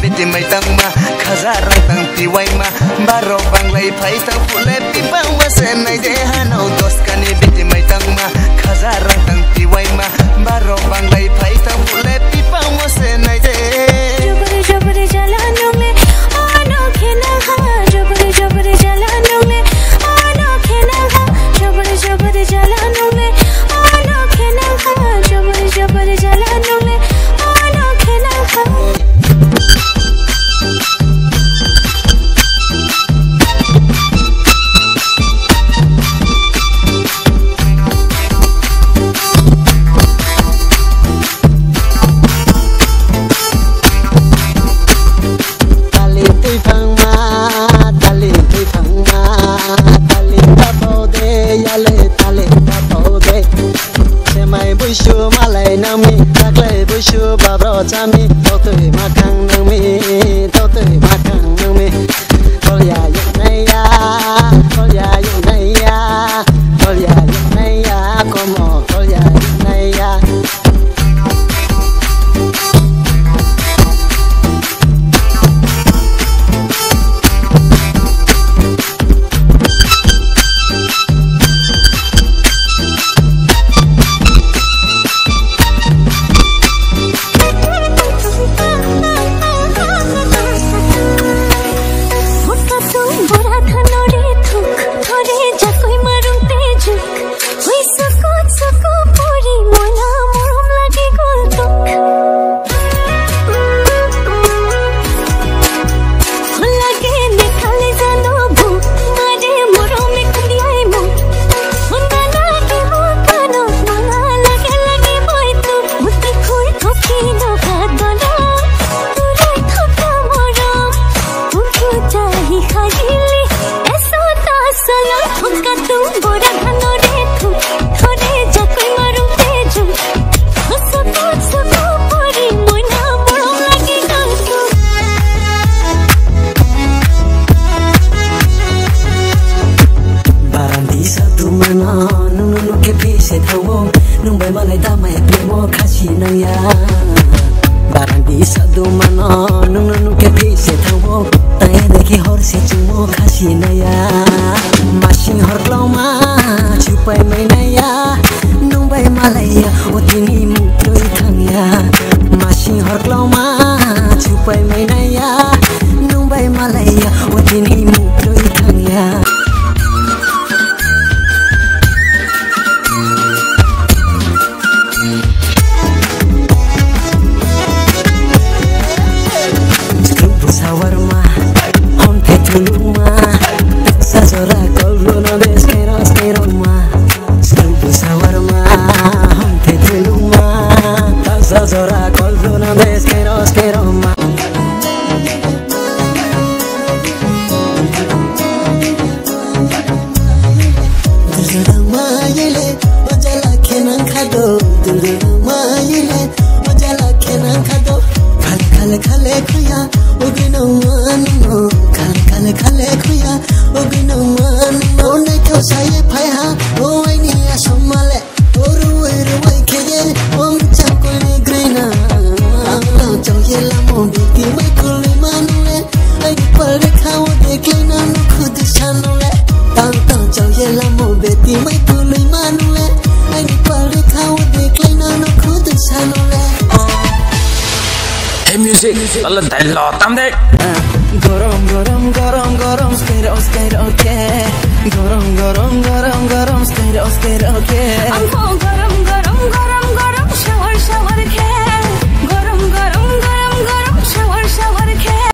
बिदि मैतंग मा खजा रंग तंग पिवाई मा बारो बांगलाई फाई तंग फुले पिबांग मा से नै दे हानो दोस्त कनी बिदि मैतंग मा खजा रंग तंग पिवाई मा बारो बांगलाई फाई तंग फुले पिबांग मा से नै दे जबर जबर जलानो में आनो खेला हा जबर जबर जलानो में आनो खेला हा जबर जबर जलानो में आनो खेला हा जबर जबर जलानो में आनो खेला हा Chami tao tui ma khang nang mi tao tui ma khang nang mi tol ya yu nay ya tol ya yu nay ya tol ya yu nay ya como tol ya yu nay ya music alla dai lo tam de gorom gorom gorom gorom stay okay gorom gorom gorom gorom stay okay I'm gorom gorom gorom